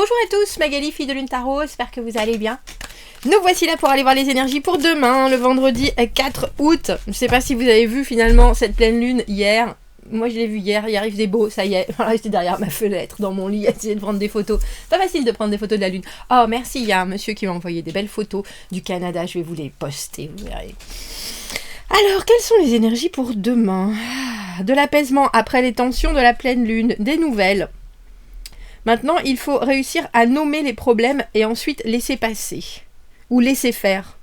Bonjour à tous, Magali, fille de Lune Tarot, j'espère que vous allez bien. Nous voici là pour aller voir les énergies pour demain, le vendredi 4 août. Je ne sais pas si vous avez vu finalement cette pleine lune hier. Moi je l'ai vu hier, il arrive des beaux, ça y est. Voilà, j'étais derrière ma fenêtre, dans mon lit, à essayer de prendre des photos. Pas facile de prendre des photos de la lune. Oh merci, il y a un monsieur qui m'a envoyé des belles photos du Canada, je vais vous les poster, vous verrez. Alors, quelles sont les énergies pour demain? De l'apaisement après les tensions de la pleine lune, des nouvelles. Maintenant, il faut réussir à nommer les problèmes et ensuite laisser passer. Ou laisser faire.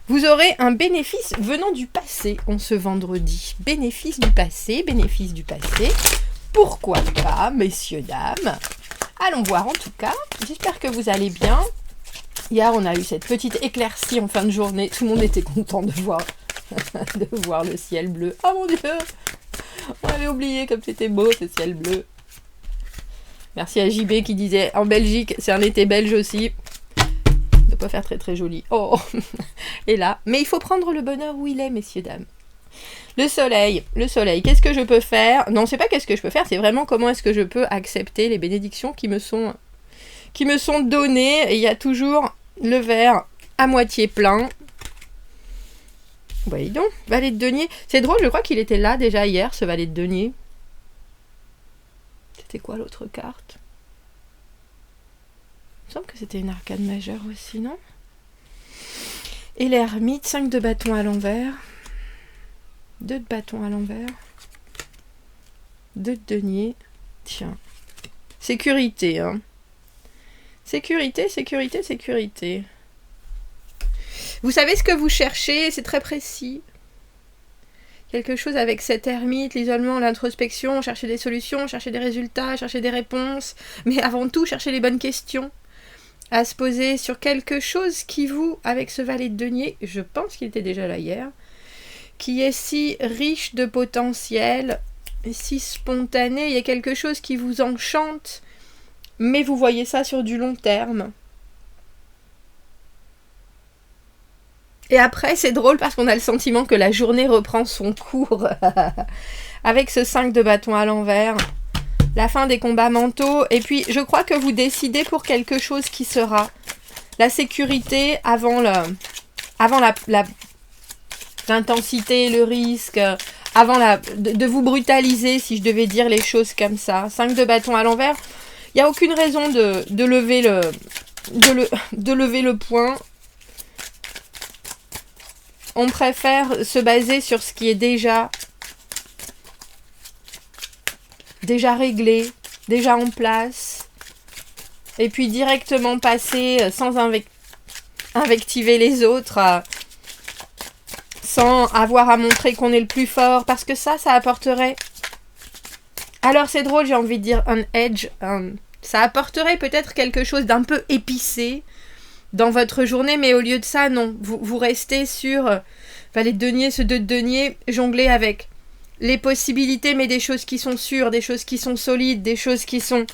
Vous aurez un bénéfice venant du passé en ce vendredi. Bénéfice du passé, bénéfice du passé. Pourquoi pas, messieurs, dames? Allons voir en tout cas. J'espère que vous allez bien. Hier, on a eu cette petite éclaircie en fin de journée. Tout le monde était content de voir le ciel bleu. Oh mon Dieu! On avait oublié comme c'était beau ce ciel bleu. Merci à JB qui disait en Belgique, c'est un été belge aussi. Ne doit pas faire très très joli. Oh! Et là, mais il faut prendre le bonheur où il est, messieurs, dames. Le soleil, qu'est-ce que je peux faire? Non, c'est pas qu'est-ce que je peux faire, c'est vraiment comment est-ce que je peux accepter les bénédictions qui me sont données. Et il y a toujours le verre à moitié plein. Voyez donc, valet de denier. C'est drôle, je crois qu'il était là déjà hier, ce valet de denier. C'était quoi l'autre carte? Il me semble que c'était une arcane majeure aussi, non? Et l'ermite, 5 de bâtons à l'envers. 2 de bâtons à l'envers. 2 de denier. Tiens. Sécurité, hein. Sécurité, sécurité, sécurité. Vous savez ce que vous cherchez, c'est très précis. Quelque chose avec cette ermite, l'isolement, l'introspection, chercher des solutions, chercher des résultats, chercher des réponses, mais avant tout, chercher les bonnes questions à se poser sur quelque chose qui vous, avec ce valet de denier, je pense qu'il était déjà là hier, qui est si riche de potentiel, si spontané, il y a quelque chose qui vous enchante, mais vous voyez ça sur du long terme. Et après, c'est drôle parce qu'on a le sentiment que la journée reprend son cours. Avec ce 5 de bâton à l'envers. La fin des combats mentaux. Et puis, je crois que vous décidez pour quelque chose qui sera la sécurité avant l'intensité, le risque. Avant de vous brutaliser, si je devais dire les choses comme ça. 5 de bâton à l'envers. Il n'y a aucune raison de lever le poing. On préfère se baser sur ce qui est déjà réglé, déjà en place, et puis directement passer sans invectiver les autres, sans avoir à montrer qu'on est le plus fort, parce que ça apporterait... Alors c'est drôle, j'ai envie de dire un edge, ça apporterait peut-être quelque chose d'un peu épicé, dans votre journée, mais au lieu de ça, non. Vous restez sur valet de denier, ce 2 de denier, jongler avec les possibilités, mais des choses qui sont sûres, des choses qui sont solides, des choses qui sont...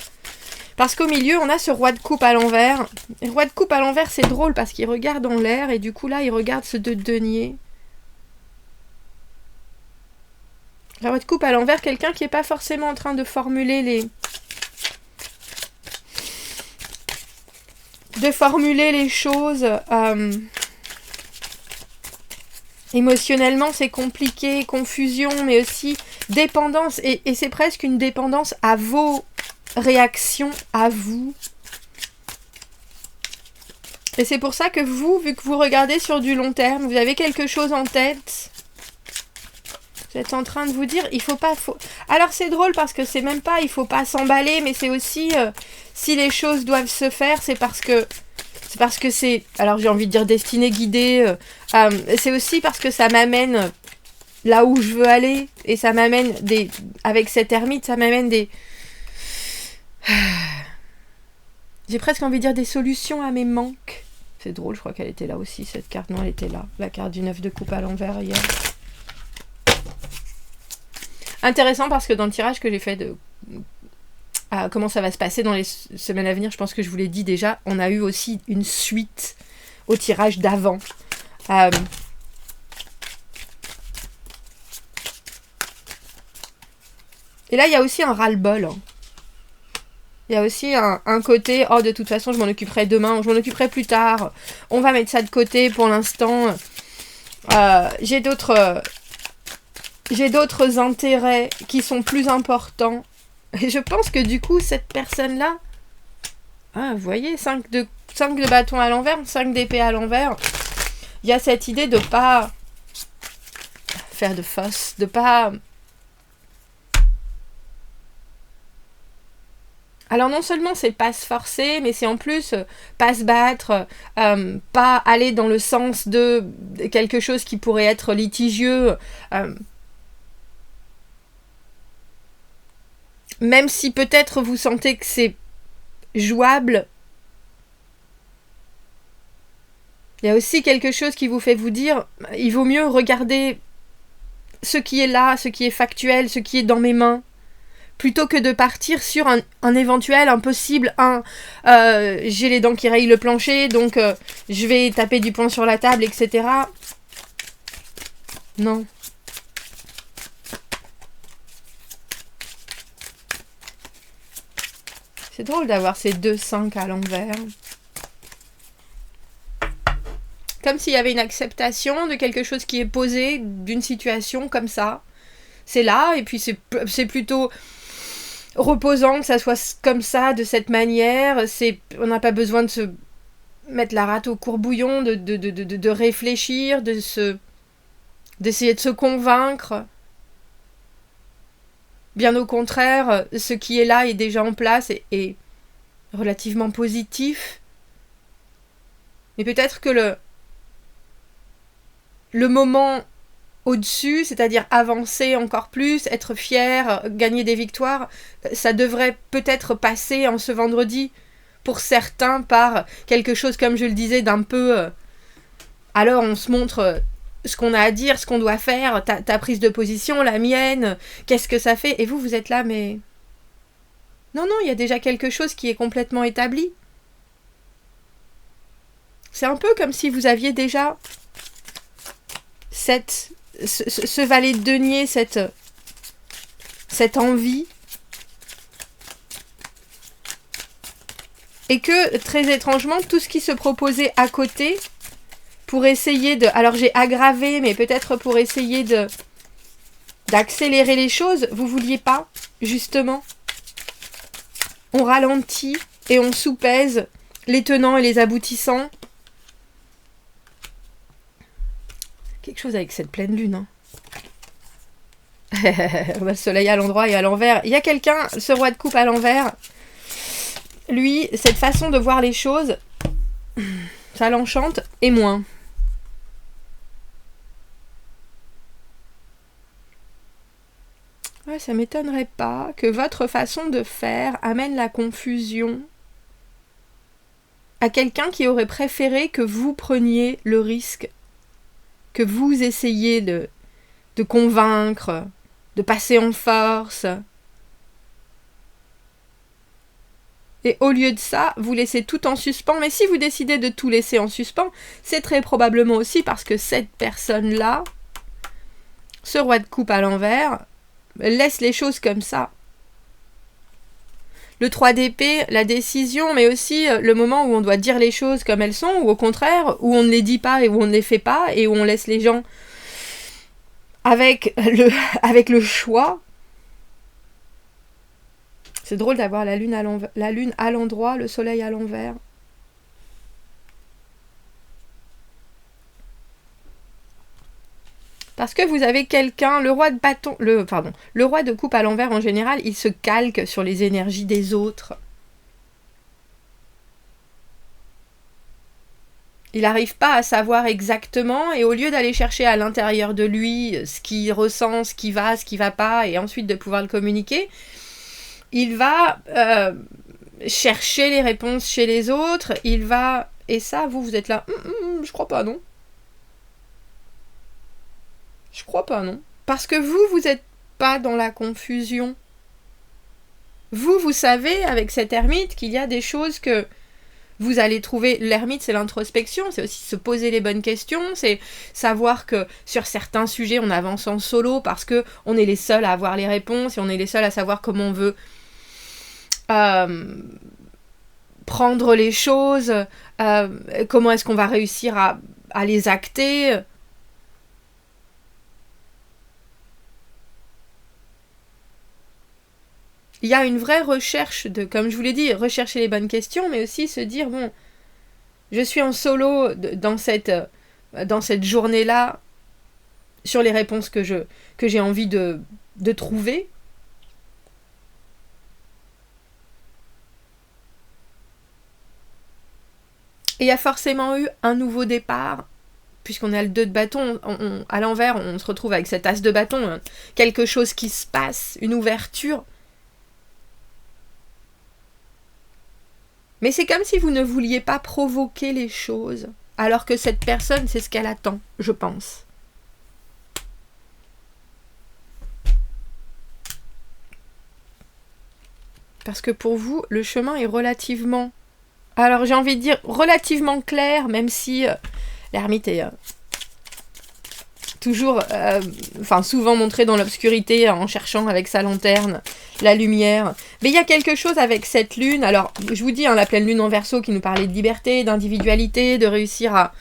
Parce qu'au milieu, on a ce roi de coupe à l'envers. Le roi de coupe à l'envers, c'est drôle parce qu'il regarde en l'air et du coup là, il regarde ce 2 de denier. Le roi de coupe à l'envers, quelqu'un qui n'est pas forcément en train de formuler les choses. Émotionnellement, c'est compliqué, confusion, mais aussi dépendance. Et c'est presque une dépendance à vos réactions, à vous. Et c'est pour ça que vous, vu que vous regardez sur du long terme, vous avez quelque chose en tête. Vous êtes en train de vous dire, il faut pas... Alors c'est drôle parce que c'est même pas, il faut pas s'emballer, mais c'est aussi, si les choses doivent se faire, c'est parce que c'est, alors j'ai envie de dire destiné, guidé, c'est aussi parce que ça m'amène là où je veux aller, et ça m'amène avec cette ermite, ça m'amène j'ai presque envie de dire des solutions à mes manques. C'est drôle, je crois qu'elle était là aussi, cette carte, non elle était là, la carte du 9 de coupe à l'envers hier. Intéressant parce que dans le tirage que j'ai fait de comment ça va se passer dans les semaines à venir, je pense que je vous l'ai dit déjà, on a eu aussi une suite au tirage d'avant. Et là, il y a aussi un ras-le-bol. Hein. Il y a aussi un côté, oh de toute façon je m'en occuperai demain, ou je m'en occuperai plus tard, on va mettre ça de côté pour l'instant. J'ai d'autres intérêts qui sont plus importants. Et je pense que du coup, cette personne-là, vous voyez, 5 de bâton à l'envers, 5 d'épée à l'envers, il y a cette idée de pas faire de fuss, de pas... Alors non seulement c'est pas se forcer, mais c'est en plus pas se battre, pas aller dans le sens de quelque chose qui pourrait être litigieux. Même si peut-être vous sentez que c'est jouable, il y a aussi quelque chose qui vous fait vous dire, il vaut mieux regarder ce qui est là, ce qui est factuel, ce qui est dans mes mains, plutôt que de partir sur un éventuel, un possible, j'ai les dents qui rayent le plancher, donc je vais taper du poing sur la table, etc. Non. C'est drôle d'avoir ces 2-5 à l'envers. Comme s'il y avait une acceptation de quelque chose qui est posé, d'une situation comme ça. C'est là, et puis c'est plutôt reposant que ça soit comme ça, de cette manière. On n'a pas besoin de se mettre la rate au courbouillon, de réfléchir, d'essayer de se convaincre. Bien au contraire, ce qui est là est déjà en place et relativement positif. Mais peut-être que le moment au-dessus, c'est-à-dire avancer encore plus, être fier, gagner des victoires, ça devrait peut-être passer en ce vendredi, pour certains, par quelque chose, comme je le disais, d'un peu... alors on se montre ce qu'on a à dire, ce qu'on doit faire, ta prise de position, la mienne, qu'est-ce que ça fait ? Et vous êtes là, mais... Non, il y a déjà quelque chose qui est complètement établi. C'est un peu comme si vous aviez déjà ce valet de denier, cette envie, et que, très étrangement, tout ce qui se proposait à côté, pour essayer de... Alors j'ai aggravé, mais peut-être pour essayer d'accélérer les choses, vous vouliez pas, justement. On ralentit et on soupèse les tenants et les aboutissants. Quelque chose avec cette pleine lune. On a le soleil à l'endroit et à l'envers. Il y a quelqu'un, ce roi de coupe à l'envers, lui, cette façon de voir les choses, ça l'enchante et moins. Ouais, ça m'étonnerait pas que votre façon de faire amène la confusion à quelqu'un qui aurait préféré que vous preniez le risque, que vous essayiez de convaincre, de passer en force. Et au lieu de ça, vous laissez tout en suspens. Mais si vous décidez de tout laisser en suspens, c'est très probablement aussi parce que cette personne-là, ce roi de coupe à l'envers, laisse les choses comme ça. Le 3 d'épée, la décision, mais aussi le moment où on doit dire les choses comme elles sont, ou au contraire, où on ne les dit pas et où on ne les fait pas, et où on laisse les gens avec le choix. C'est drôle d'avoir la lune à l'endroit, le soleil à l'envers. Parce que vous avez quelqu'un, le roi de coupe à l'envers en général, il se calque sur les énergies des autres. Il n'arrive pas à savoir exactement, et au lieu d'aller chercher à l'intérieur de lui ce qu'il ressent, ce qui va pas, et ensuite de pouvoir le communiquer, il va chercher les réponses chez les autres, et ça, vous êtes là, je crois pas, non. Je crois pas, non. Parce que vous n'êtes pas dans la confusion. Vous savez, avec cet ermite, qu'il y a des choses que vous allez trouver. L'ermite, c'est l'introspection, c'est aussi se poser les bonnes questions, c'est savoir que sur certains sujets, on avance en solo parce que on est les seuls à avoir les réponses et on est les seuls à savoir comment on veut prendre les choses, comment est-ce qu'on va réussir à les acter. Il y a une vraie recherche de, comme je vous l'ai dit, rechercher les bonnes questions, mais aussi se dire, bon, je suis en solo dans cette journée-là, sur les réponses que j'ai envie de trouver. Et il y a forcément eu un nouveau départ, puisqu'on a le 2 de bâton, à l'envers, on se retrouve avec cet as de bâton, hein, quelque chose qui se passe, une ouverture. Mais c'est comme si vous ne vouliez pas provoquer les choses, alors que cette personne, c'est ce qu'elle attend, je pense. Parce que pour vous, le chemin est relativement... Alors j'ai envie de dire relativement clair, même si l'ermite est toujours, souvent montré dans l'obscurité en cherchant avec sa lanterne la lumière. Mais il y a quelque chose avec cette lune. Alors je vous dis, la pleine lune en Verseau qui nous parlait de liberté, d'individualité, de réussir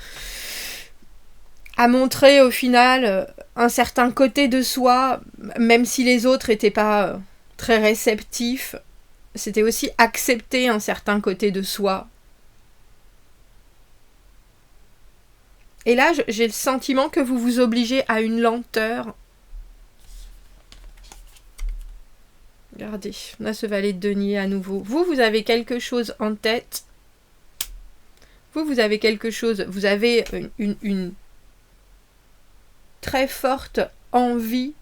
à montrer au final un certain côté de soi, même si les autres n'étaient pas très réceptifs. C'était aussi accepter un certain côté de soi. Et là, j'ai le sentiment que vous vous obligez à une lenteur. Regardez, on a ce valet de denier à nouveau. Vous avez quelque chose en tête. Vous avez quelque chose. Vous avez une très forte envie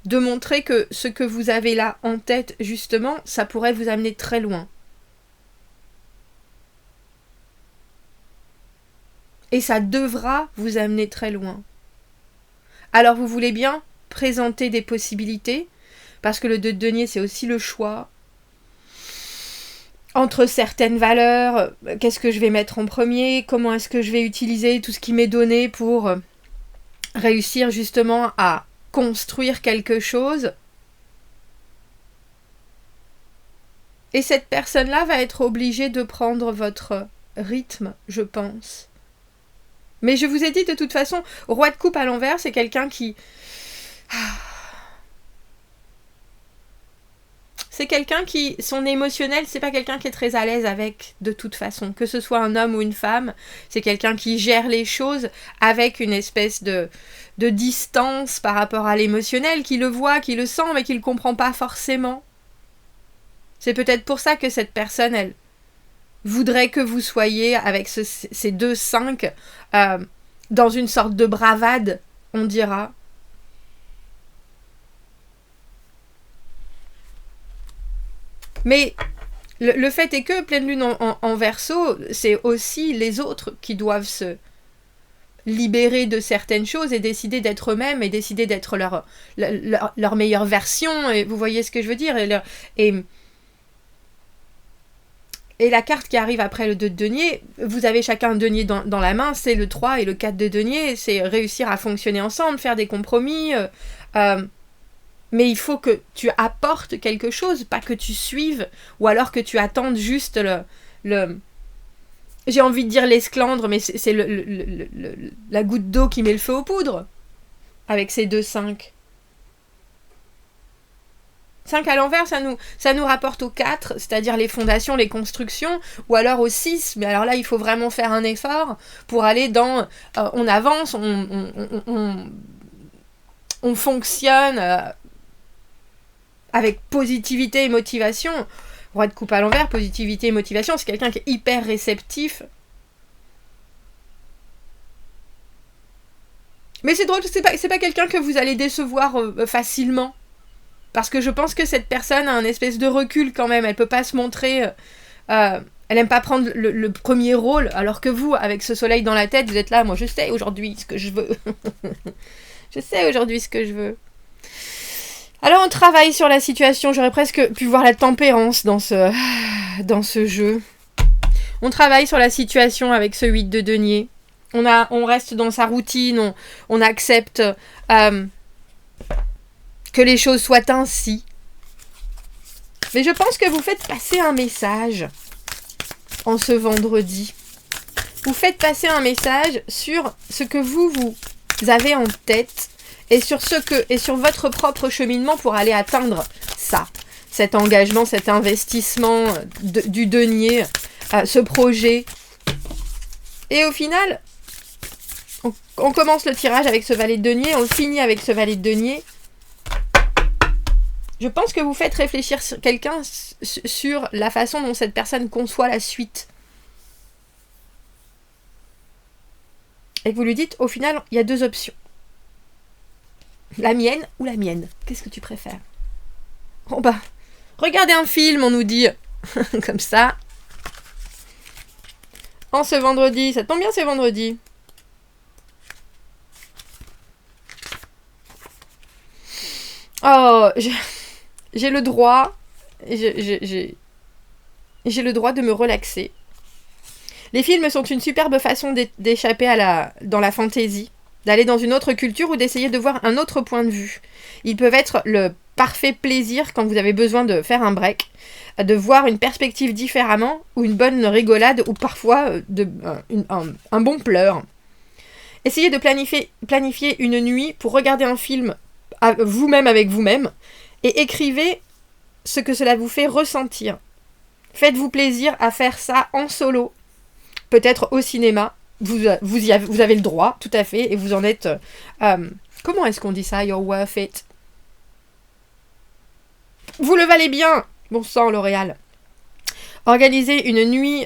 de montrer que ce que vous avez là en tête, justement, ça pourrait vous amener très loin. Et ça devra vous amener très loin. Alors vous voulez bien présenter des possibilités, parce que le 2 de denier, c'est aussi le choix entre certaines valeurs. Qu'est-ce que je vais mettre en premier? Comment est-ce que je vais utiliser tout ce qui m'est donné pour réussir justement à construire quelque chose. Et cette personne-là va être obligée de prendre votre rythme, je pense. Mais je vous ai dit de toute façon, roi de coupe à l'envers, c'est quelqu'un qui... C'est quelqu'un qui, son émotionnel, c'est pas quelqu'un qui est très à l'aise avec, de toute façon. Que ce soit un homme ou une femme, c'est quelqu'un qui gère les choses avec une espèce de distance par rapport à l'émotionnel, qui le voit, qui le sent, mais qui le comprend pas forcément. C'est peut-être pour ça que cette personne, elle voudrait que vous soyez avec ces 2 5 dans une sorte de bravade, on dira. Mais le fait est que pleine lune en Verseau, c'est aussi les autres qui doivent se libérer de certaines choses et décider d'être eux-mêmes et décider d'être leur meilleure version. Et vous voyez ce que je veux dire. Et la carte qui arrive après le 2 de denier, vous avez chacun un denier dans la main, c'est le 3 et le 4 de denier, c'est réussir à fonctionner ensemble, faire des compromis. Mais il faut que tu apportes quelque chose, pas que tu suives, ou alors que tu attendes juste le j'ai envie de dire l'esclandre, mais c'est la goutte d'eau qui met le feu aux poudres, avec ces 2 5. 5 à l'envers, ça nous rapporte au 4, c'est-à-dire les fondations, les constructions, ou alors au 6, mais alors là, il faut vraiment faire un effort pour aller dans... on avance, on fonctionne... avec positivité et motivation. Roi de coupe à l'envers, positivité et motivation, c'est quelqu'un qui est hyper réceptif. Mais c'est drôle, c'est pas quelqu'un que vous allez décevoir facilement. Parce que je pense que cette personne a un espèce de recul quand même. Elle peut pas se montrer... elle aime pas prendre le premier rôle, alors que vous, avec ce soleil dans la tête, vous êtes là, moi je sais aujourd'hui ce que je veux. Je sais aujourd'hui ce que je veux. Alors on travaille sur la situation, j'aurais presque pu voir la tempérance dans ce jeu. On travaille sur la situation avec ce 8 de denier. On reste dans sa routine, on accepte que les choses soient ainsi. Mais je pense que vous faites passer un message en ce vendredi. Vous faites passer un message sur ce que vous avez en tête et sur votre propre cheminement pour aller atteindre ça. Cet engagement, cet investissement du denier, ce projet. Et au final, on commence le tirage avec ce valet de denier, on le finit avec ce valet de denier. Je pense que vous faites réfléchir quelqu'un sur la façon dont cette personne conçoit la suite. Et que vous lui dites, au final, il y a 2 options. La mienne ou la mienne. Qu'est-ce que tu préfères? Oh bah, regardez un film, on nous dit. Comme ça. En ce vendredi, ça tombe bien, c'est vendredi. Oh, j'ai le droit. J'ai le droit de me relaxer. Les films sont une superbe façon d'échapper dans la fantaisie, d'aller dans une autre culture ou d'essayer de voir un autre point de vue. Ils peuvent être le parfait plaisir quand vous avez besoin de faire un break, de voir une perspective différemment, ou une bonne rigolade, ou parfois un bon pleur. Essayez de planifier une nuit pour regarder un film vous-même avec vous-même, et écrivez ce que cela vous fait ressentir. Faites-vous plaisir à faire ça en solo, peut-être au cinéma. Vous avez le droit, tout à fait, et vous en êtes... comment est-ce qu'on dit ça? You're worth it. Vous le valez bien. Bon sang, L'Oréal. Organisez une nuit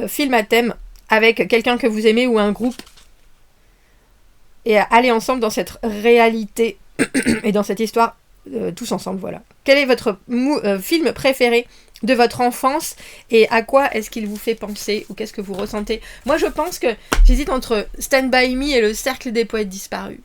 film à thème avec quelqu'un que vous aimez ou un groupe. Et allez ensemble dans cette réalité et dans cette histoire tous ensemble, voilà. Quel est votre film préféré de votre enfance et à quoi est-ce qu'il vous fait penser ou qu'est-ce que vous ressentez? Moi, je pense que j'hésite entre Stand By Me et Le Cercle des Poètes Disparus.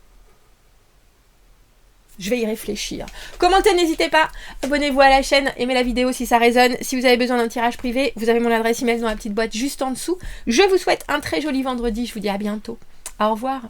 Je vais y réfléchir. Commentez, n'hésitez pas. Abonnez-vous à la chaîne, aimez la vidéo si ça résonne. Si vous avez besoin d'un tirage privé, vous avez mon adresse email dans la petite boîte juste en dessous. Je vous souhaite un très joli vendredi. Je vous dis à bientôt. Au revoir.